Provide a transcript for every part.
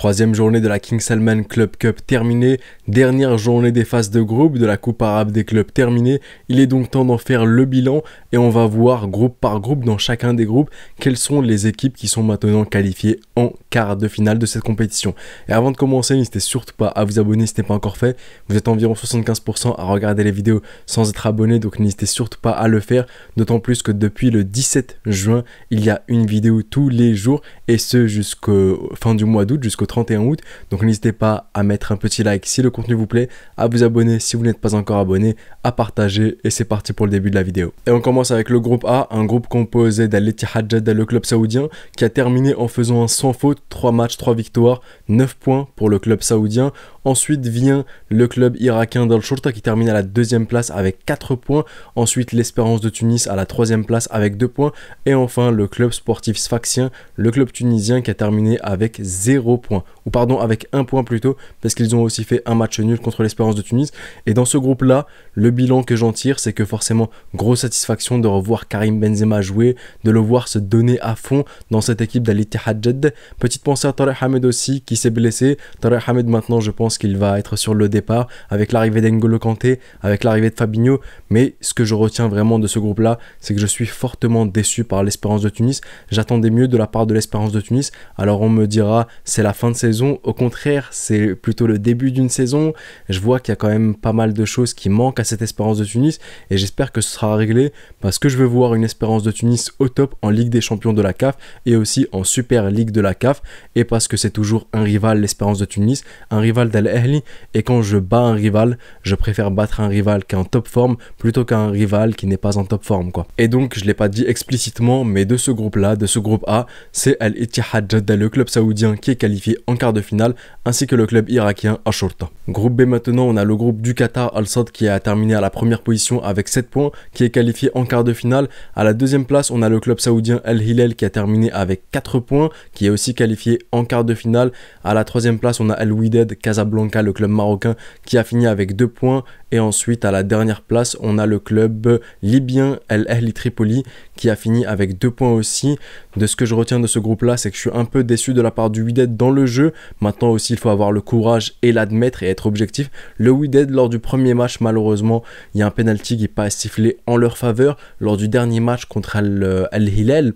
Troisième journée de la King Salman Club Cup terminée, dernière journée des phases de groupe de la Coupe arabe des clubs terminée. Il est donc temps d'en faire le bilan et on va voir groupe par groupe dans chacun des groupes quelles sont les équipes qui sont maintenant qualifiées en quart de finale de cette compétition. Et avant de commencer, n'hésitez surtout pas à vous abonner si ce n'est pas encore fait. Vous êtes environ 75% à regarder les vidéos sans être abonné, donc n'hésitez surtout pas à le faire, d'autant plus que depuis le 17 juin, il y a une vidéo tous les jours et ce jusqu'au fin du mois d'août, jusqu'au 31 août. Donc n'hésitez pas à mettre un petit like si le contenu vous plaît, à vous abonner si vous n'êtes pas encore abonné, à partager et c'est parti pour le début de la vidéo. Et on commence avec le groupe A, un groupe composé d'Al-Ittihad Jeddah, le club saoudien, qui a terminé en faisant un sans faute, 3 matchs, 3 victoires, 9 points pour le club saoudien. Ensuite vient le club irakien d'Al-Shorta qui termine à la deuxième place avec 4 points. Ensuite l'Espérance de Tunis à la troisième place avec 2 points. Et enfin le club sportif sfaxien, le club tunisien qui a terminé avec 0 points. Ou pardon, avec 1 point plutôt, parce qu'ils ont aussi fait un match nul contre l'Espérance de Tunis. Et dans ce groupe-là, le bilan que j'en tire, c'est que forcément, grosse satisfaction de revoir Karim Benzema jouer, de le voir se donner à fond dans cette équipe d'Al-Ittihad Jeddah. Petite pensée à Tarek Hamed aussi, qui s'est blessé. Tarek Hamed, maintenant, je pense qu'il va être sur le départ, avec l'arrivée d'N'Golo Kanté, avec l'arrivée de Fabinho. Mais ce que je retiens vraiment de ce groupe-là, c'est que je suis fortement déçu par l'Espérance de Tunis. J'attendais mieux de la part de l'Espérance de Tunis. Alors on me dira, c'est la fin de saison. Au contraire, c'est plutôt le début d'une saison. Je vois qu'il y a quand même pas mal de choses qui manquent à cette Espérance de Tunis et j'espère que ce sera réglé parce que je veux voir une Espérance de Tunis au top en Ligue des Champions de la CAF et aussi en Super Ligue de la CAF, et parce que c'est toujours un rival, l'Espérance de Tunis, un rival d'Al Ahly, et quand je bats un rival, je préfère battre un rival qui est en top forme plutôt qu'un rival qui n'est pas en top forme quoi. Et donc je l'ai pas dit explicitement, mais de ce groupe là, de ce groupe A, c'est Al-Ittihad Jeddah, le club saoudien qui est qualifié en quart de finale, ainsi que le club irakien Al-Shorta. Groupe B maintenant, on a le groupe du Qatar Al-Sadd qui a terminé à la première position avec 7 points, qui est qualifié en quart de finale. À la deuxième place, on a le club saoudien Al-Hilal qui a terminé avec 4 points, qui est aussi qualifié en quart de finale. À la troisième place, on a Al-Wydad Casablanca, le club marocain, qui a fini avec 2 points. Et ensuite, à la dernière place, on a le club libyen Al-Ahli Tripoli qui a fini avec 2 points aussi. De ce que je retiens de ce groupe-là, c'est que je suis un peu déçu de la part du Wydad dans le jeu. Maintenant aussi, il faut avoir le courage et l'admettre et être objectif. Le Wydad, lors du premier match, malheureusement, il y a un penalty qui n'est pas sifflé en leur faveur. Lors du dernier match contre Al-Hilal,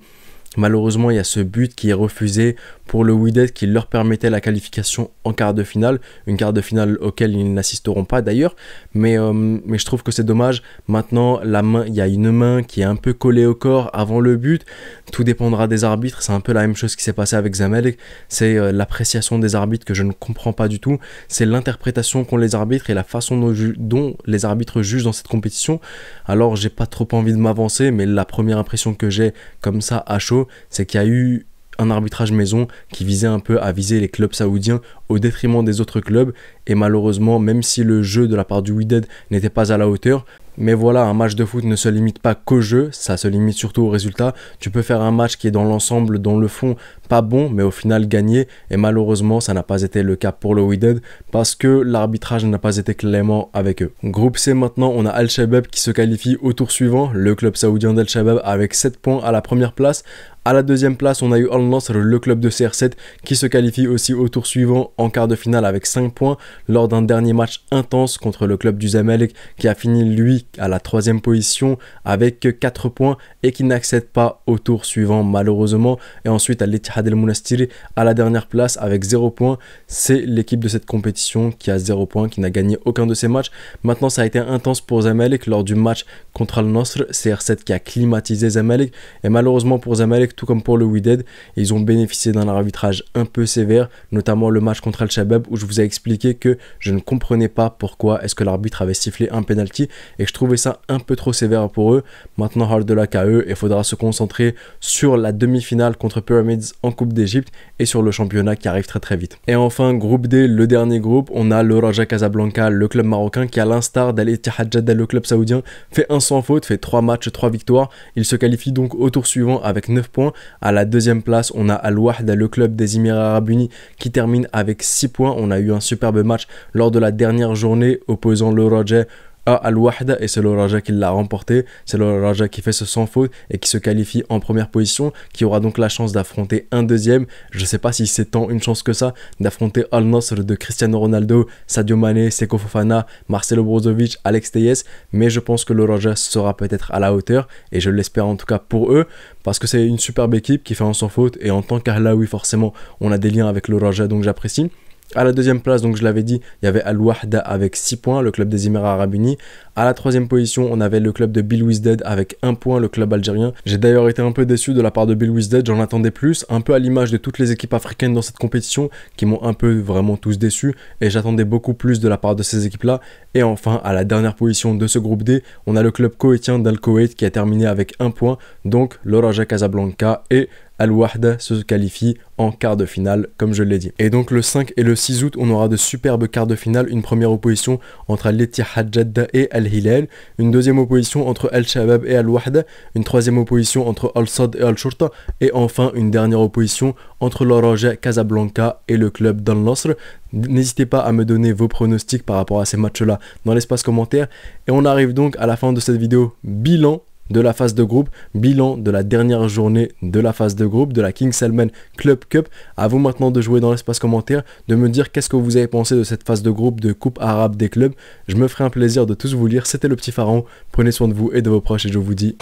malheureusement, il y a ce but qui est refusé pour le Wydad qui leur permettait la qualification en quart de finale. Une quart de finale auquel ils n'assisteront pas d'ailleurs. Mais je trouve que c'est dommage. Maintenant, la main, il y a une main qui est un peu collée au corps avant le but. Tout dépendra des arbitres. C'est un peu la même chose qui s'est passé avec Zamalek. C'est l'appréciation des arbitres que je ne comprends pas du tout. C'est l'interprétation qu'ont les arbitres et la façon dont les arbitres jugent dans cette compétition. Alors, j'ai pas trop envie de m'avancer, mais la première impression que j'ai comme ça à chaud, c'est qu'il y a eu un arbitrage maison qui visait un peu à viser les clubs saoudiens au détriment des autres clubs, et malheureusement, même si le jeu de la part du Wydad n'était pas à la hauteur, mais voilà, un match de foot ne se limite pas qu'au jeu, ça se limite surtout au résultat. Tu peux faire un match qui est dans l'ensemble, dans le fond, pas bon, mais au final gagné. Et malheureusement, ça n'a pas été le cas pour le Wydad parce que l'arbitrage n'a pas été clément avec eux. Groupe C maintenant, on a Al-Shabab qui se qualifie au tour suivant. Le club saoudien d'Al-Shabab avec 7 points à la première place. À la deuxième place, on a eu Al-Nasr, le club de CR7, qui se qualifie aussi au tour suivant en quart de finale avec 5 points lors d'un dernier match intense contre le club du Zamalek qui a fini lui à la troisième position avec 4 points et qui n'accède pas au tour suivant malheureusement. Et ensuite Al-Ittihad El-Monastiri à la dernière place avec 0 points. C'est l'équipe de cette compétition qui a 0 points, qui n'a gagné aucun de ses matchs. Maintenant, ça a été intense pour Zamalek lors du match contre Al-Nasr. CR7 qui a climatisé Zamalek, et malheureusement pour Zamalek, tout comme pour le Wydad, ils ont bénéficié d'un arbitrage un peu sévère, notamment le match contre Al-Shabab où je vous ai expliqué que je ne comprenais pas pourquoi est-ce que l'arbitre avait sifflé un penalty et que je trouvais ça un peu trop sévère pour eux. Maintenant, hard de la KE, il faudra se concentrer sur la demi-finale contre Pyramids en Coupe d'Égypte et sur le championnat qui arrive très très vite. Et enfin, groupe D, le dernier groupe, on a le Raja Casablanca, le club marocain qui, à l'instar d'Al-Ittihad Jeddah, le club saoudien, fait un sans faute, fait 3 matchs, 3 victoires. Il se qualifie donc au tour suivant avec 9 points. À la deuxième place, on a Al-Wahda, le club des Émirats Arabes Unis, qui termine avec 6 points. On a eu un superbe match lors de la dernière journée opposant le Raja à Al-Wahda et c'est le Raja qui l'a remporté. C'est le Raja qui fait ce sans faute et qui se qualifie en première position, qui aura donc la chance d'affronter un deuxième. Je ne sais pas si c'est tant une chance que ça d'affronter Al-Nassr de Cristiano Ronaldo, Sadio Mané, Seko Fofana, Marcelo Brozovic, Alex Telles, mais je pense que le Raja sera peut-être à la hauteur et je l'espère en tout cas pour eux parce que c'est une superbe équipe qui fait un sans faute et en tant qu'Ahlaoui forcément on a des liens avec le Raja donc j'apprécie. À la deuxième place, donc je l'avais dit, il y avait Al-Wahda avec 6 points, le club des Émirats Arabes Unis. À la troisième position, on avait le club de Bill Wisdad avec 1 point, le club algérien. J'ai d'ailleurs été un peu déçu de la part de Bill Wisdad, j'en attendais plus, un peu à l'image de toutes les équipes africaines dans cette compétition qui m'ont un peu vraiment tous déçu et j'attendais beaucoup plus de la part de ces équipes-là. Et enfin, à la dernière position de ce groupe D, on a le club koweïtien d'Al-Koweït qui a terminé avec 1 point, donc le Raja Casablanca et Al-Wahda se qualifie en quart de finale, comme je l'ai dit. Et donc le 5 et le 6 août, on aura de superbes quarts de finale. Une première opposition entre Al-Ittihad Jeddah et Al-Hilal. Une deuxième opposition entre Al-Shabab et Al-Wahda. Une troisième opposition entre Al-Sad et Al-Shurta. Et enfin, une dernière opposition entre le Raja Casablanca et le club d'Al-Nasr. N'hésitez pas à me donner vos pronostics par rapport à ces matchs-là dans l'espace commentaire. Et on arrive donc à la fin de cette vidéo bilan de la phase de groupe, bilan de la dernière journée de la phase de groupe de la King Salman Club Cup. À vous maintenant de jouer dans l'espace commentaire, de me dire qu'est-ce que vous avez pensé de cette phase de groupe de Coupe Arabe des clubs. Je me ferai un plaisir de tous vous lire. C'était le petit pharaon, prenez soin de vous et de vos proches et je vous dis...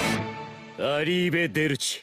Arrivederci.